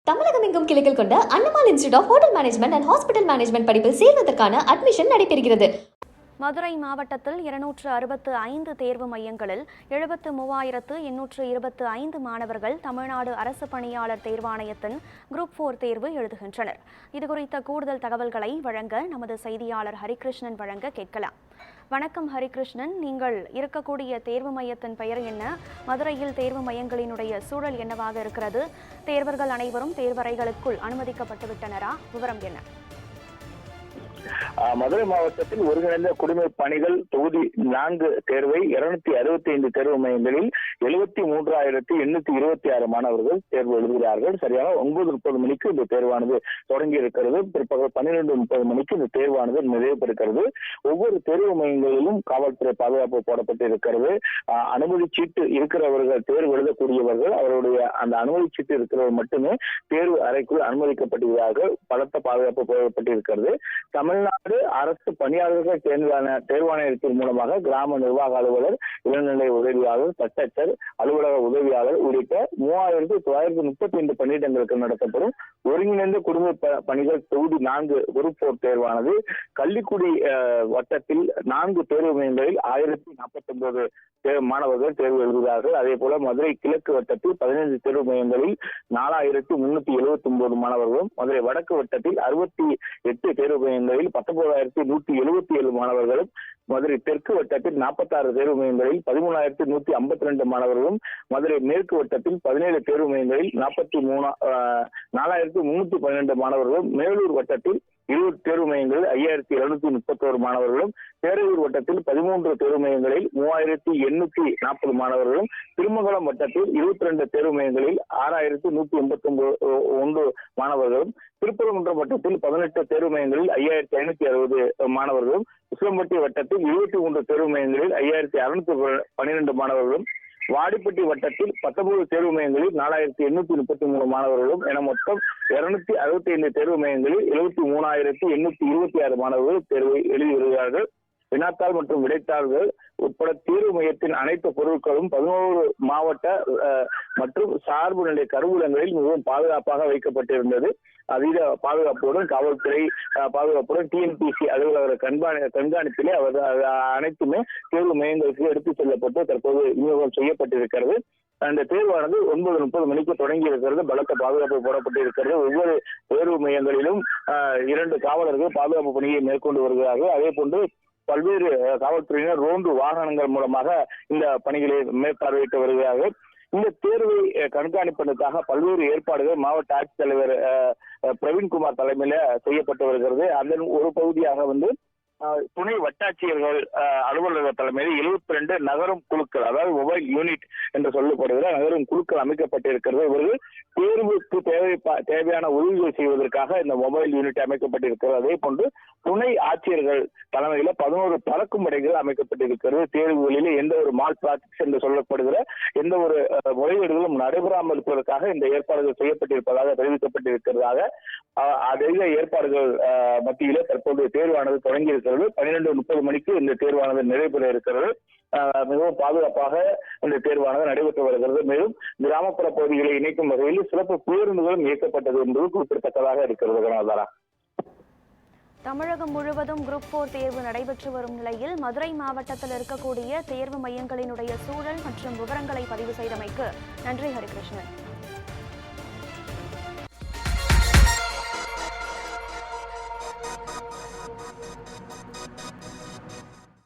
தமிழகம் எங்கும் கிளைகள் கொண்ட அண்ணமால் institute of hotel management and hospital management படிப்பில் சேர்வதற்கான அட்மிஷன் நடைபெறுகிறது. மதுரை மாவட்டத்தில் 265 தேர்வு மையங்களில் 73,825 மாணவர்கள் தமிழ்நாடு அரசு பணியாளர் தேர்வாணையத்தின் குரூப் 4 தேர்வு எழுதுகின்றனர். இதுகுறித்த கூடுதல் தகவல்களை வழங்க நமது செய்தியாளர் ஹரிகிருஷ்ணன் வழங்க கேட்கலாம். வணக்கம் ஹரிகிருஷ்ணன், நீங்கள் இருக்கக்கூடிய தேர்வு மையத்தின் பெயர் என்ன? மதுரையில் தேர்வு மையங்களினுடைய சூழல் என்னவாக இருக்கிறது? தேர்வர்கள் அனைவரும் தேர்வறைகளுக்குள் அனுமதிக்கப்பட்டு விட்டனரா? விவரம் என்ன? மதுரை மாவட்டத்தில் ஒருங்கிணைந்த குடிமைப் பணிகள் தொகுதி 4 தேர்வை 265 தேர்வு மையங்களில் 73,826 மாணவர்கள் தேர்வு எழுதுகிறார்கள். சரியாக 9:30 மணிக்கு இந்த தேர்வானது தொடங்கி இருக்கிறது. பிற்பகல் 12:30 மணிக்கு இந்த தேர்வானது நிறைவு பெறுகிறது. ஒவ்வொரு தேர்வு மையங்களிலும் காவல்துறை பாதுகாப்பு போடப்பட்டு இருக்கிறது. அனுமதி சீட்டு இருக்கிறவர்கள், தேர்வு எழுதக்கூடியவர்கள், அவருடைய அந்த அனுமதி சீட்டு இருக்கிறவர் மட்டுமே தேர்வு அறைக்குள் அனுமதிக்கப்பட்டிருக்கிறார்கள். பலத்த பாதுகாப்பு போடப்பட்டிருக்கிறது. தமிழ்நாடு அரசு பணியாளர்கள் தேர்வாணையத்தின் மூலமாக கிராம நிர்வாக அலுவலர், இளநிலை உதவியாளர், சட்டச்சர், அலுவலக உதவியாளர் உள்ளிட்ட 3,935 பணியிடங்களுக்கு நடத்தப்படும் ஒருங்கிணைந்த குடும்ப பணிகள் தொகுதி 4 குரூப் 4 தேர்வானது கள்ளிக்குடி வட்டத்தில் 4 தேர்வு மையங்களில் 1,049 மாணவர்கள் தேர்வு எழுதுகிறார்கள். அதே போல மதுரை கிழக்கு வட்டத்தில் 15 தேர்வு மையங்களில் 4,379 மாணவர்களும், மதுரை வடக்கு வட்டத்தில் 68 தேர்வு மையங்களில் 19,177 மாணவர்களும், மதுரை தெற்கு வட்டத்தில் 46 தேர்வு மையங்களில் 13,152 மாணவர்களும், மதுரை மேற்கு வட்டத்தில் 17 தேர்வு மையங்களில் 4,312 மாணவர்களும், மேலூர் வட்டத்தில் 20 தேர்வு மையங்களில் 5,231 மாணவர்களும், பேரையூர் வட்டத்தில் 13 தேர்வு மையங்களில் 3,840 மாணவர்களும், திருமங்கலம் வட்டத்தில் 22 தேர்வு மையங்களில் 6,189 மாணவர்களும், திருப்பரங்குன்றம் வட்டத்தில் 18 தேர்வு மையங்களில் 5,560 மாணவர்களும், உசிலம்பட்டி வட்டத்தில் 23 தேர்வு மையங்களில் 5,612 மாணவர்களும், வாடிப்பட்டி வட்டத்தில் 19 தேர்வு மையங்களில் 4,833 மாணவர்களும் என மொத்தம் 265 தேர்வு மையங்களில் 73,826 மாணவர்கள் தேர்வை எழுதி வருகிறார்கள். வினாத்தாள் மற்றும் விடைத்தாள்கள் உட்பட தேர்வு மையத்தின் அனைத்து பொருட்களும் 11 மாவட்ட மற்றும் சார்பு நிலை கருவூலங்களில் மிகவும் பாதுகாப்பாக வைக்கப்பட்டிருந்தது. அதீத பாதுகாப்புடன் காவல்துறை பாதுகாப்புடன் டிஎன்பிசி அலுவலக கண்காணிப்பிலே அனைத்துமே தேர்வு மையங்களுக்கு எடுத்துச் செல்லப்பட்டு தற்போது விநியோகம் செய்யப்பட்டிருக்கிறது. அந்த தேர்வானது 9:30 மணிக்கு தொடங்கி இருக்கிறது. பலத்த பாதுகாப்பு போடப்பட்டு இருக்கிறது. ஒவ்வொரு தேர்வு மையங்களிலும் 2 காவலர்கள் பாதுகாப்பு பணியை மேற்கொண்டு வருகிறார்கள். அதே போன்று பல்வேறு காவல்துறையினர் ரோந்து வாகனங்கள் மூலமாக இந்த பணிகளை மேற்பார்வையிட்டு வருகிறார்கள். இந்த தேர்வை கண்காணிப்பதற்காக பல்வேறு ஏற்பாடுகள் மாவட்ட ஆட்சித்தலைவர் பிரவீன்குமார் தலைமையில செய்யப்பட்டு வருகிறது. அதன் ஒரு பகுதியாக துணை வட்டாட்சியர்கள் அலுவலக தலைமையில் 72 நகரும் குழுக்கள், அதாவது மொபைல் யூனிட் என்று சொல்லப்படுகிற நகரும் குழுக்கள் அமைக்கப்பட்டிருக்கிறது. இவர்கள் தேர்வுக்கு தேவையான உதவிகள் செய்வதற்காக இந்த மொபைல் யூனிட் அமைக்கப்பட்டிருக்கிறது. அதே போன்று துணை ஆட்சியர்கள் தலைமையில 11 பறக்கும் படைகள் அமைக்கப்பட்டிருக்கிறது. தேர்வுகளில் எந்த ஒரு மால் பிராக்டிஸ் என்று சொல்லப்படுகிற எந்த ஒரு முறைகேடுகளும் நடைபெறாமல் இருப்பதற்காக இந்த ஏற்பாடுகள் செய்யப்பட்டிருப்பதாக தெரிவிக்கப்பட்டிருக்கிறதாக அதிக ஏற்பாடுகள் மத்தியிலே தற்போது தேர்வானது தொடங்கி இருக்கிறது. 12:30 மணிக்கு இந்த தேர்வானது நிறைவேற இருக்கிறது. மிகவும் பாதுகாப்பாக இந்த தேர்வானது நடைபெற்று வருகிறது. மேலும் கிராமப்புற பகுதிகளை இணைக்கும் வகையில் சிறப்பு பேருந்துகளும் இயக்கப்பட்டது என்பது குறிப்பிடத்தக்கதாக இருக்கிறது. கனகதாரா, தமிழகம் முழுவதும் குரூப் 4 தேர்வு நடைபெற்று வரும் நிலையில் மதுரை மாவட்டத்தில் இருக்கக்கூடிய தேர்வு மையங்களினுடைய சூழல் மற்றும் விவரங்களை பதிவு செய்தமைக்கு நன்றி ஹரிகிருஷ்ணன்.